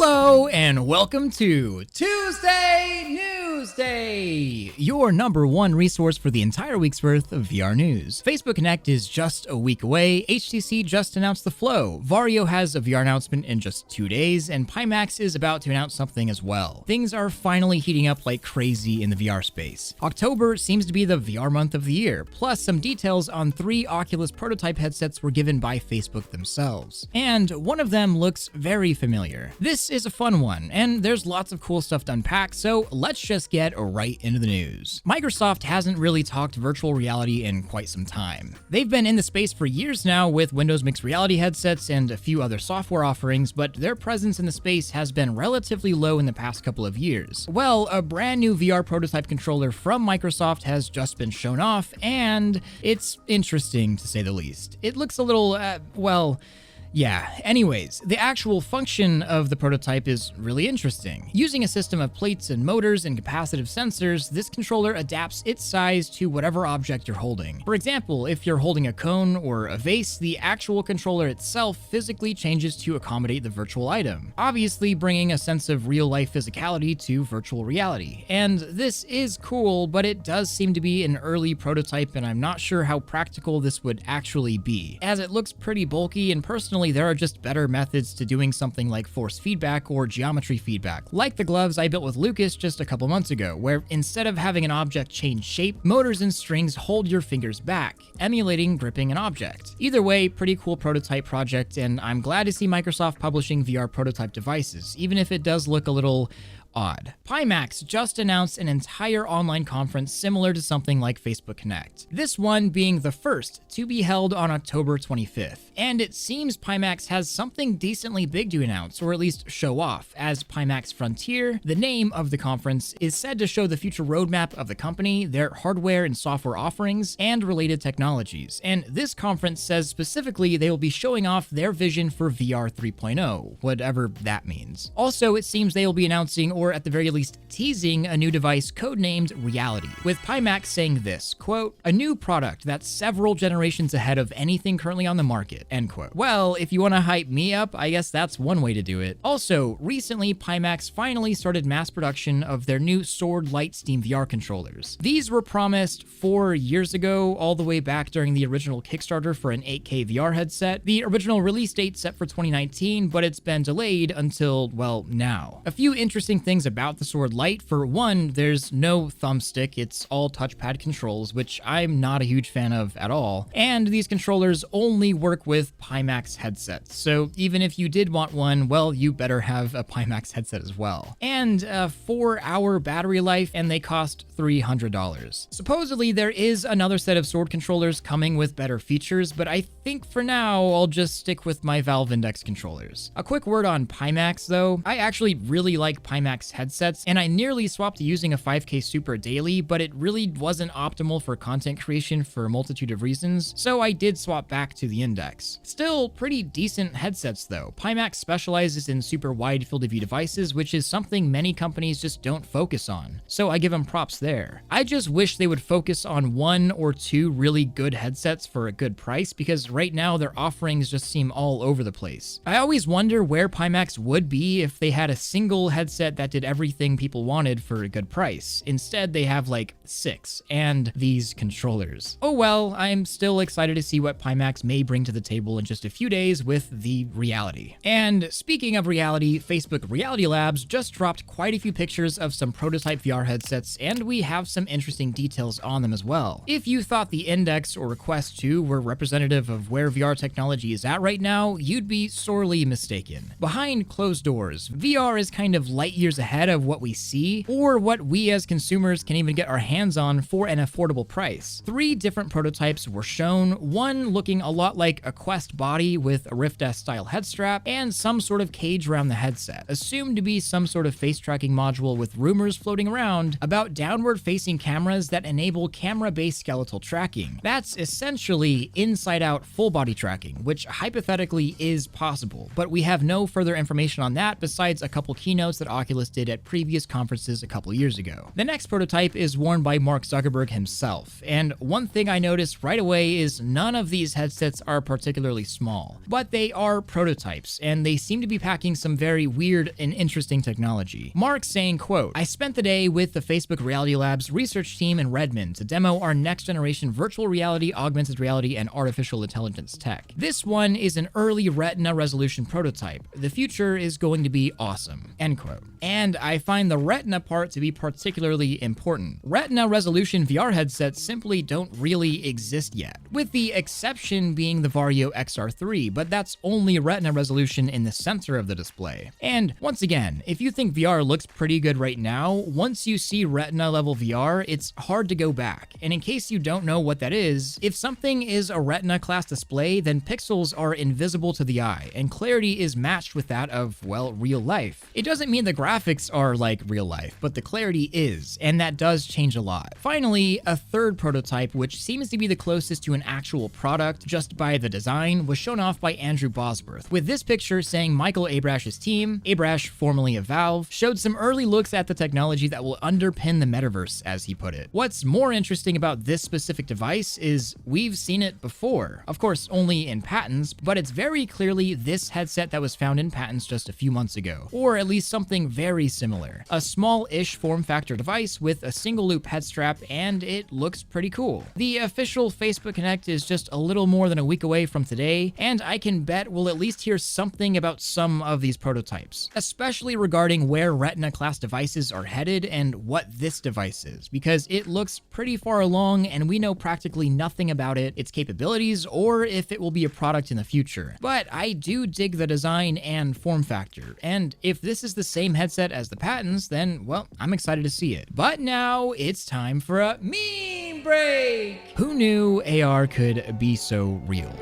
Hello and welcome to Tuesday Newsday, your number one resource for the entire week's worth of VR news. Facebook Connect is just a week away, HTC just announced the Flow, Varjo has a VR announcement in just 2 days, and Pimax is about to announce something as well. Things are finally heating up like crazy in the VR space. October seems to be the VR month of the year, plus some details on 3 Oculus Prototype headsets were given by Facebook themselves. And one of them looks very familiar. This is a fun one, and there's lots of cool stuff to unpack, so let's just get right into the news. Microsoft hasn't really talked virtual reality in quite some time. They've been in the space for years now with Windows mixed reality headsets and a few other software offerings, but their presence in the space has been relatively low in the past couple of years. Well, a brand new VR prototype controller from Microsoft has just been shown off, and it's interesting to say the least. It looks a little, yeah, anyways, the actual function of the prototype is really interesting. Using a system of plates and motors and capacitive sensors, this controller adapts its size to whatever object you're holding. For example, if you're holding a cone or a vase, the actual controller itself physically changes to accommodate the virtual item, obviously bringing a sense of real-life physicality to virtual reality. And this is cool, but it does seem to be an early prototype, and I'm not sure how practical this would actually be, as it looks pretty bulky, and personally there are just better methods to doing something like force feedback or geometry feedback, like the gloves I built with Lucas just a couple months ago, where instead of having an object change shape, motors and strings hold your fingers back, emulating gripping an object. Either way, pretty cool prototype project, and I'm glad to see Microsoft publishing VR prototype devices, even if it does look a little odd. Pimax just announced an entire online conference similar to something like Facebook Connect, this one being the first to be held on October 25th. And it seems Pimax has something decently big to announce, or at least show off, as Pimax Frontier, the name of the conference, is said to show the future roadmap of the company, their hardware and software offerings, and related technologies. And this conference says specifically they will be showing off their vision for VR 3.0, whatever that means. Also, it seems they will be announcing, or at the very least teasing, a new device codenamed Reality, with Pimax saying this, quote, "A new product that's several generations ahead of anything currently on the market," end quote. Well, if you want to hype me up, I guess that's one way to do it. Also, recently Pimax finally started mass production of their new Sword Lite Steam VR controllers. These were promised 4 years ago, all the way back during the original Kickstarter for an 8K VR headset. The original release date set for 2019, but it's been delayed until, well, now. A few interesting things about the Sword Lite. For one, there's no thumbstick, it's all touchpad controls, which I'm not a huge fan of at all. And these controllers only work with Pimax headsets, so even if you did want one, well, you better have a Pimax headset as well. And a 4-hour battery life, and they cost $300. Supposedly, there is another set of Sword controllers coming with better features, but I think for now, I'll just stick with my Valve Index controllers. A quick word on Pimax, though. I actually really like Pimax headsets, and I nearly swapped to using a 5K Super daily, but it really wasn't optimal for content creation for a multitude of reasons, so I did swap back to the Index. Still pretty decent headsets though. Pimax specializes in super wide field of view devices, which is something many companies just don't focus on, so I give them props there. I just wish they would focus on 1 or 2 really good headsets for a good price, because right now their offerings just seem all over the place. I always wonder where Pimax would be if they had a single headset that did everything people wanted for a good price. Instead, they have like 6, and these controllers. Oh well, I'm still excited to see what Pimax may bring to the table in just a few days with the Reality. And speaking of Reality, Facebook Reality Labs just dropped quite a few pictures of some prototype VR headsets, and we have some interesting details on them as well. If you thought the Index or Quest 2 were representative of where VR technology is at right now, you'd be sorely mistaken. Behind closed doors, VR is kind of light years ahead of what we see, or what we as consumers can even get our hands on for an affordable price. 3 different prototypes were shown, one looking a lot like a Quest body with a Rift S style head strap and some sort of cage around the headset, assumed to be some sort of face tracking module, with rumors floating around about downward facing cameras that enable camera-based skeletal tracking. That's essentially inside-out full body tracking, which hypothetically is possible, but we have no further information on that besides a couple keynotes that Oculus listed at previous conferences a couple years ago. The next prototype is worn by Mark Zuckerberg himself, and one thing I noticed right away is none of these headsets are particularly small, but they are prototypes, and they seem to be packing some very weird and interesting technology. Mark saying, quote, "I spent the day with the Facebook Reality Labs research team in Redmond to demo our next generation virtual reality, augmented reality, and artificial intelligence tech. This one is an early retina resolution prototype. The future is going to be awesome," end quote. And I find the retina part to be particularly important. Retina resolution VR headsets simply don't really exist yet, with the exception being the Varjo XR3, but that's only retina resolution in the center of the display. And once again, if you think VR looks pretty good right now, once you see retina level VR, it's hard to go back. And in case you don't know what that is, if something is a retina class display, then pixels are invisible to the eye, and clarity is matched with that of, well, real life. It doesn't mean the graphics are like real life, but the clarity is, and that does change a lot. Finally, a third prototype, which seems to be the closest to an actual product just by the design, was shown off by Andrew Bosworth, with this picture saying Michael Abrash's team, Abrash formerly of Valve, showed some early looks at the technology that will underpin the metaverse, as he put it. What's more interesting about this specific device is we've seen it before, of course only in patents, but it's very clearly this headset that was found in patents just a few months ago, or at least something very similar. A small-ish form factor device with a single loop head strap, and it looks pretty cool. The official Facebook Connect is just a little more than a week away from today, and I can bet we'll at least hear something about some of these prototypes, especially regarding where retina class devices are headed and what this device is, because it looks pretty far along and we know practically nothing about it, its capabilities, or if it will be a product in the future. But I do dig the design and form factor, and if this is the same headset as the patents, then, well, I'm excited to see it. But now it's time for a meme break! Who knew AR could be so real?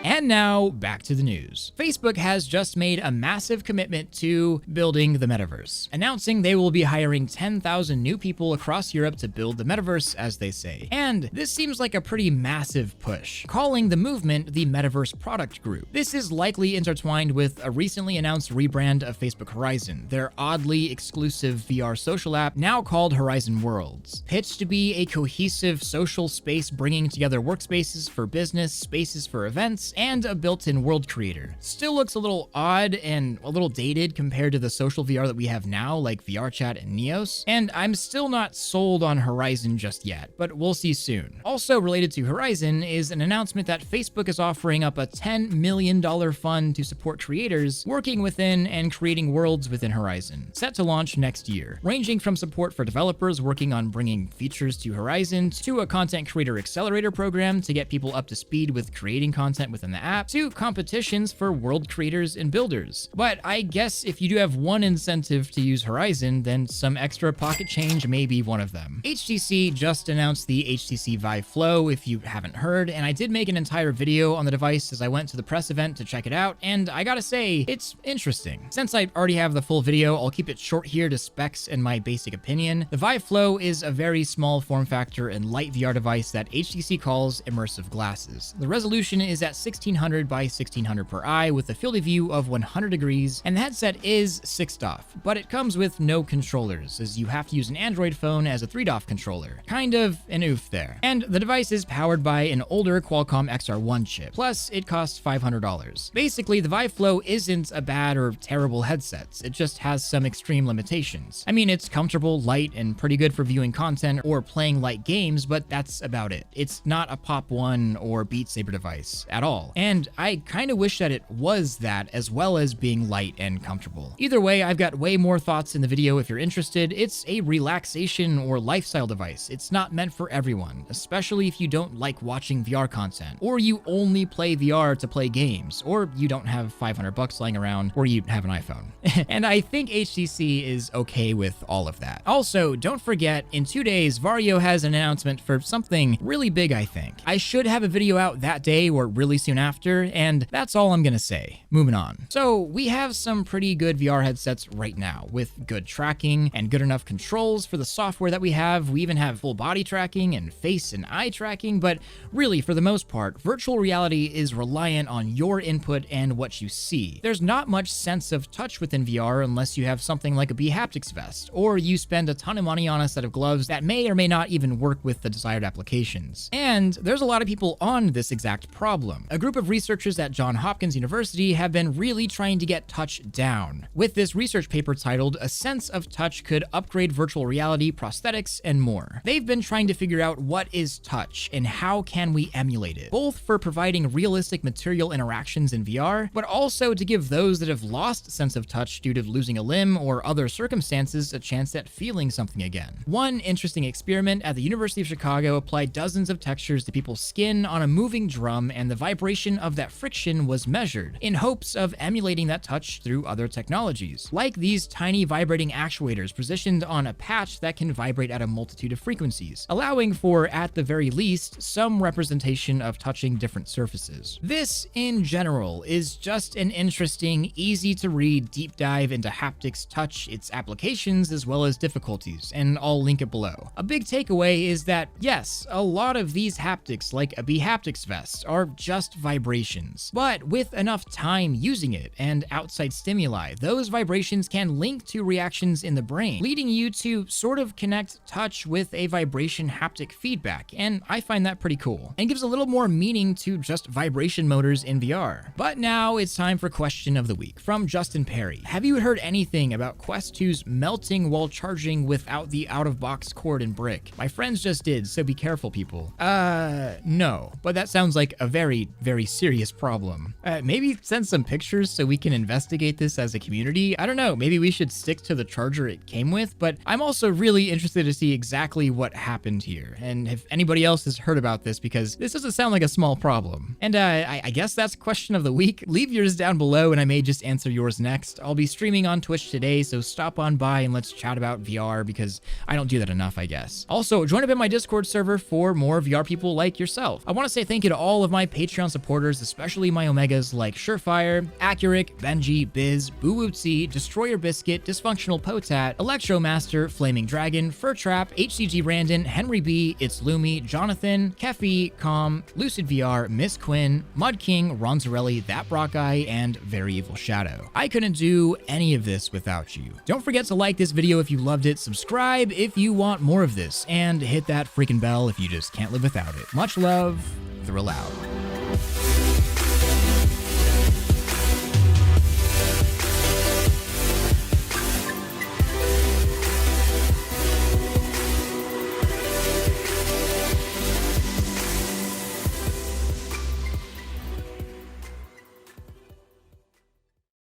And now, back to the news. Facebook has just made a massive commitment to building the metaverse, announcing they will be hiring 10,000 new people across Europe to build the metaverse, as they say. And this seems like a pretty massive push, calling the movement the Metaverse Product Group. This is likely intertwined with a recently announced rebrand of Facebook Horizon, their oddly exclusive VR social app now called Horizon Worlds. Pitched to be a cohesive social space bringing together workspaces for business, spaces for events, and a built-in world creator. Still looks a little odd and a little dated compared to the social VR that we have now, like VRChat and Neos, and I'm still not sold on Horizon just yet, but we'll see soon. Also related to Horizon is an announcement that Facebook is offering up a $10 million fund to support creators working within and creating worlds within Horizon, set to launch next year, ranging from support for developers working on bringing features to Horizon to a content creator accelerator program to get people up to speed with creating content within the app, to competitions for world creators and builders. But I guess if you do have one incentive to use Horizon, then some extra pocket change may be one of them. HTC just announced the HTC Vive Flow, if you haven't heard, and I did make an entire video on the device as I went to the press event to check it out, and I gotta say, it's interesting. Since I already have the full video, I'll keep it short here to specs and my basic opinion. The Vive Flow is a very small form factor and light VR device that HTC calls immersive glasses. The resolution is at 1600 by 1600 per eye with a field of view of 100 degrees, and the headset is 6DoF, but it comes with no controllers, as you have to use an Android phone as a 3DoF controller. Kind of an oof there. And the device is powered by an older Qualcomm XR1 chip, plus it costs $500. Basically, the Vive Flow isn't a bad or terrible headset, it just has some extreme limitations. I mean, it's comfortable, light, and pretty good for viewing content or playing light games, but that's about it. It's not a Pop One or Beat Saber device at all. And I kind of wish that it was that, as well as being light and comfortable. Either way, I've got way more thoughts in the video if you're interested. It's a relaxation or lifestyle device. It's not meant for everyone, especially if you don't like watching VR content, or you only play VR to play games, or you don't have $500 lying around, or you have an iPhone. And I think HTC is okay with all of that. Also, don't forget, in 2 days, Varjo has an announcement for something really big, I think. I should have a video out that day or really soon soon after, and that's all I'm gonna say. Moving on. So we have some pretty good VR headsets right now, with good tracking and good enough controls for the software that we have. We even have full body tracking and face and eye tracking, but really, for the most part, virtual reality is reliant on your input and what you see. There's not much sense of touch within VR unless you have something like a haptics vest, or you spend a ton of money on a set of gloves that may or may not even work with the desired applications. And there's a lot of people on this exact problem. A group of researchers at Johns Hopkins University have been really trying to get touch down, with this research paper titled "A Sense of Touch Could Upgrade Virtual Reality, Prosthetics, and More." They've been trying to figure out what is touch and how can we emulate it, both for providing realistic material interactions in VR, but also to give those that have lost sense of touch due to losing a limb or other circumstances a chance at feeling something again. One interesting experiment at the University of Chicago applied dozens of textures to people's skin on a moving drum, and the vibration of that friction was measured, in hopes of emulating that touch through other technologies, like these tiny vibrating actuators positioned on a patch that can vibrate at a multitude of frequencies, allowing for, at the very least, some representation of touching different surfaces. This, in general, is just an interesting, easy to read deep dive into haptics touch, its applications, as well as difficulties, and I'll link it below. A big takeaway is that, yes, a lot of these haptics, like a haptics vest, are just vibrations, but with enough time using it and outside stimuli, those vibrations can link to reactions in the brain, leading you to sort of connect touch with a vibration haptic feedback, and I find that pretty cool, and gives a little more meaning to just vibration motors in VR. But now it's time for question of the week from Justin Perry. Have you heard anything about Quest 2's melting while charging without the out-of-box cord and brick? My friends just did, so be careful, people. No, but that sounds like a very, very serious problem. Maybe send some pictures so we can investigate this as a community. I don't know, maybe we should stick to the charger it came with, but I'm also really interested to see exactly what happened here, and if anybody else has heard about this, because this doesn't sound like a small problem. And I guess that's question of the week. Leave yours down below and I may just answer yours next. I'll be streaming on Twitch today, so stop on by and let's chat about VR, because I don't do that enough, I guess. Also, join up in my Discord server for more VR people like yourself. I want to say thank you to all of my Patreon supporters, especially my Omegas like Surefire, Accuric, Benji, Biz, Boo-Wootsie, Destroyer Biscuit, Dysfunctional Potat, Electromaster, Flaming Dragon, Furtrap, HCG Randon, Henry B, It's Lumi, Jonathan, Keffi, Calm, Lucid VR, Miss Quinn, Mud King, Ronzarelli, That Brock Eye, and Very Evil Shadow. I couldn't do any of this without you. Don't forget to like this video if you loved it, subscribe if you want more of this, and hit that freaking bell if you just can't live without it. Much love, Thrill out.